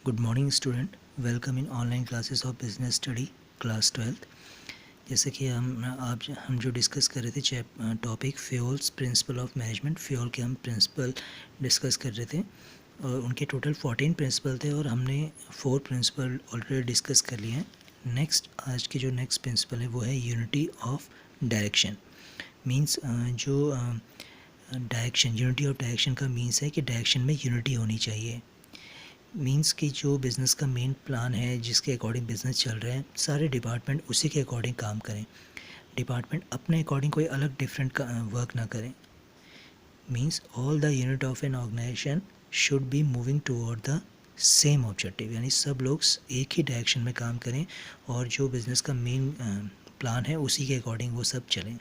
Good morning student, welcome in online classes of business study class 12। जैसे कि हम जो डिस्कस कर रहे थे topic fuels principle of management, fuel के हम प्रिंसिपल डिस्कस कर रहे थे और उनके टोटल 14 प्रिंसिपल थे और हमने 4 प्रिंसिपल ऑलरेडी डिस्कस कर लिए हैं। नेक्स्ट आज के जो नेक्स्ट प्रिंसिपल है वो है यूनिटी ऑफ डायरेक्शन। मीन्स जो डायरेक्शन, यूनिटी ऑफ डायरेक्शन का मीन्स है कि डायरेक्शन में यूनिटी होनी चाहिए। मींस कि जो बिज़नेस का मेन प्लान है, जिसके अकॉर्डिंग बिज़नेस चल रहा है, सारे डिपार्टमेंट उसी के अकॉर्डिंग काम करें। डिपार्टमेंट अपने अकॉर्डिंग कोई अलग डिफरेंट वर्क ना करें। Means all the unit of an organisation should be moving toward the same objective, यानी सब लोग एक ही डायरेक्शन में काम करें और जो बिज़नेस का मेन प्लान है उसी के अकॉर्डिंग वो सब चलें।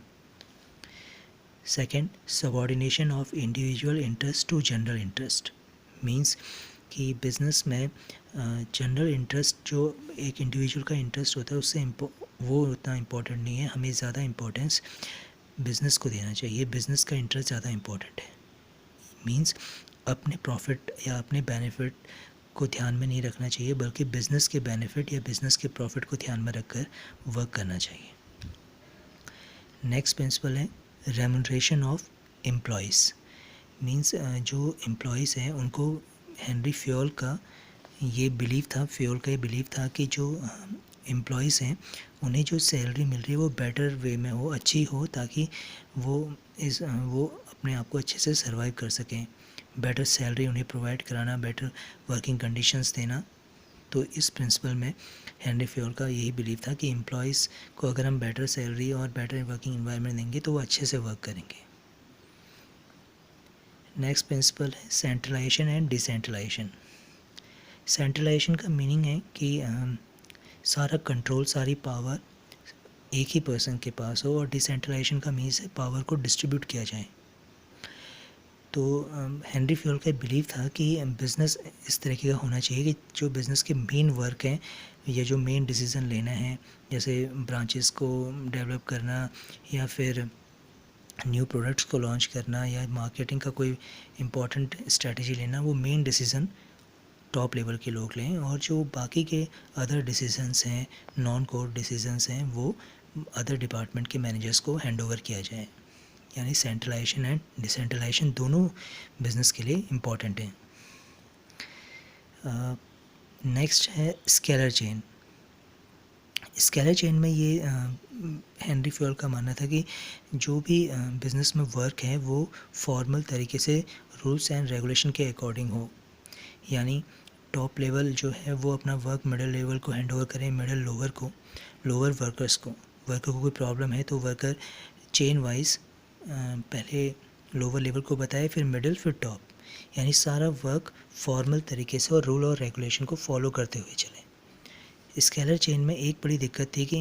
Second, subordination of individual interest to general interest. Means कि बिज़नेस में जनरल इंटरेस्ट जो एक इंडिविजुअल का इंटरेस्ट होता है उससे वो उतना इम्पोर्टेंट नहीं है। हमें ज़्यादा इम्पोर्टेंस बिज़नेस को देना चाहिए। बिज़नेस का इंटरेस्ट ज़्यादा इम्पोर्टेंट है। मींस अपने प्रॉफिट या अपने बेनिफिट को ध्यान में नहीं रखना चाहिए, बल्कि बिज़नेस के बेनिफिट या बिज़नेस के प्रॉफिट को ध्यान में रखकर वर्क करना चाहिए। नेक्स्ट प्रिंसिपल है रेम्यूनरेशन ऑफ एम्प्लॉयज़। मींस जो एम्प्लॉयज़ हैं उनको हेनरी फ्यूल का ये बिलीव था कि जो एम्प्लॉयज़ हैं उन्हें जो सैलरी मिल रही है वो बेटर वे में हो, अच्छी हो, ताकि वो अपने आप को अच्छे से सर्वाइव कर सकें। बेटर सैलरी उन्हें प्रोवाइड कराना, बेटर वर्किंग कंडीशंस देना। तो इस प्रिंसिपल में हेनरी फ्यूल का यही बिलीव था कि एम्प्लॉयज़ को अगर हम बेटर सैलरी और बेटर वर्किंग इन्वायरमेंट देंगे तो वो अच्छे से वर्क करेंगे। नेक्स्ट प्रिंसिपल है सेंट्रलाइजेशन एंड डिसेंट्रलाइजेशन। सेंट्रलाइजेशन का मीनिंग है कि सारा कंट्रोल, सारी पावर एक ही पर्सन के पास हो, और डिसेंट्रलाइजेशन का मीन्स है पावर को डिस्ट्रीब्यूट किया जाए। तो हेनरी फ्यूल का बिलीव था कि बिज़नेस इस तरीके का होना चाहिए कि जो बिज़नेस के मेन वर्क हैं या जो मेन डिसीज़न लेना है, जैसे ब्रांचेस को डेवलप करना या फिर न्यू प्रोडक्ट्स को लॉन्च करना या मार्केटिंग का कोई इम्पोर्टेंट स्ट्रेटजी लेना, वो मेन डिसीज़न टॉप लेवल के लोग लें, और जो बाकी के अदर डिसीजंस हैं, नॉन कोर डिसीजंस हैं, वो अदर डिपार्टमेंट के मैनेजर्स को हैंडओवर किया जाए। यानी सेंट्रलाइजेशन एंड डिसेंट्रलाइजेशन दोनों बिजनेस के लिए इम्पॉर्टेंट हैं। नेक्स्ट है स्केलर चेन। स्केलर चेन में ये हेनरी फ्यूल का मानना था कि जो भी बिज़नेस में वर्क है वो फॉर्मल तरीके से रूल्स एंड रेगुलेशन के अकॉर्डिंग हो। यानी टॉप लेवल जो है वो अपना वर्क मिडिल लेवल को हैंडओवर करें, मिडिल लोअर वर्कर्स को। वर्कर को कोई प्रॉब्लम है तो वर्कर चेन वाइज पहले लोअर लेवल को बताए, फिर मिडिल, फिर टॉप। यानी सारा वर्क फॉर्मल तरीके से और रूल और रेगुलेशन को फॉलो करते हुए चले। स्केलर चेन में एक बड़ी दिक्कत थी कि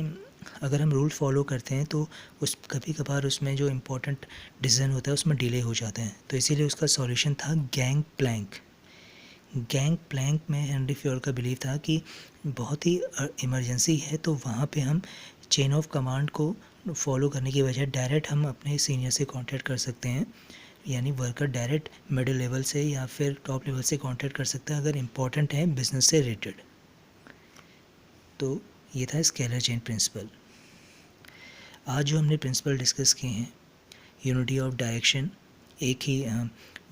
अगर हम रूल फॉलो करते हैं तो कभी कभार उसमें जो इम्पोर्टेंट डिसीजन होता है उसमें डिले हो जाते हैं। तो इसीलिए उसका सॉल्यूशन था गैंग प्लैंक में हेनरी फ्यूल का बिलीव था कि बहुत ही इमरजेंसी है तो वहाँ पे हम चेन ऑफ कमांड को फॉलो करने की बजाय डायरेक्ट हम अपने सीनियर से कांटेक्ट कर सकते हैं। यानी वर्कर डायरेक्ट मिडिल लेवल से या फिर टॉप लेवल से कांटेक्ट कर सकता है अगर इम्पोर्टेंट है बिजनेस से रिलेटेड। तो ये था स्केलर चेन प्रिंसिपल। आज जो हमने प्रिंसिपल डिस्कस किए हैं, यूनिटी ऑफ डायरेक्शन, एक ही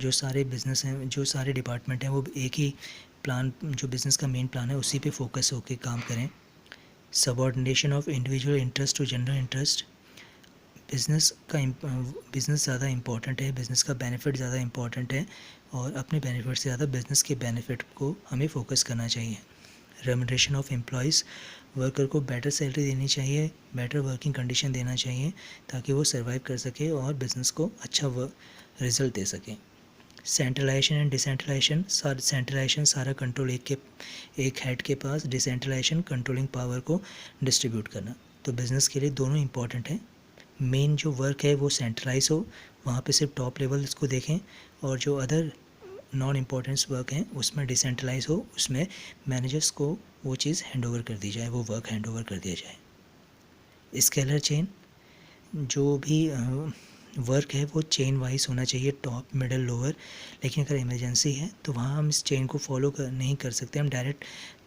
जो सारे बिज़नेस हैं, जो सारे डिपार्टमेंट हैं, वो एक ही प्लान, जो बिज़नेस का मेन प्लान है उसी पे फोकस होकर काम करें। Subordination of individual interest to general interest. Business ज़्यादा इम्पॉर्टेंट है, बिज़नेस का बेनिफिट ज़्यादा इम्पॉर्टेंट है, और अपने बेनिफिट से ज़्यादा बिज़नेस के बेनिफिट को हमें फोकस करना चाहिए। रेम्यूनरेशन ऑफ एम्प्लॉयज़, वर्कर को बेटर सैलरी देनी चाहिए, बेटर वर्किंग कंडीशन देना चाहिए ताकि वो सर्वाइव कर सके और बिज़नेस को अच्छा रिजल्ट दे सकें। सेंट्रलाइजेशन एंड डिसेंट्रलाइजेशन, सेंट्रलाइजेशन सारा कंट्रोल एक हेड के पास, डिसेंट्रलाइजेशन कंट्रोलिंग पावर को डिस्ट्रीब्यूट करना। तो बिज़नेस के लिए दोनों इंपॉर्टेंट हैं। मेन जो वर्क है वो सेंट्रलाइज हो, वहाँ पे सिर्फ टॉप लेवल इसको देखें, और जो अदर नॉन इम्पोर्टेंस वर्क हैं उसमें डिसेंट्रलाइज हो, उसमें मैनेजर्स को वो चीज़ हैंडओवर कर दी जाए, वो वर्क हैंडओवर कर दिया जाए। स्केलर चेन, जो भी वर्क है वो चेन वाइज होना चाहिए, टॉप मिडल लोअर, लेकिन अगर इमरजेंसी है तो वहाँ हम इस चेन को फॉलो नहीं कर सकते, हम डायरेक्ट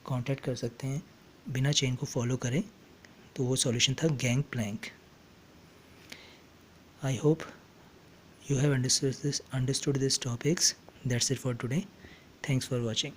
कांटेक्ट कर सकते हैं बिना चेन को फॉलो करें। तो वो सॉल्यूशन था gangplank. I hope you have understood this topics. That's it for today. Thanks for watching.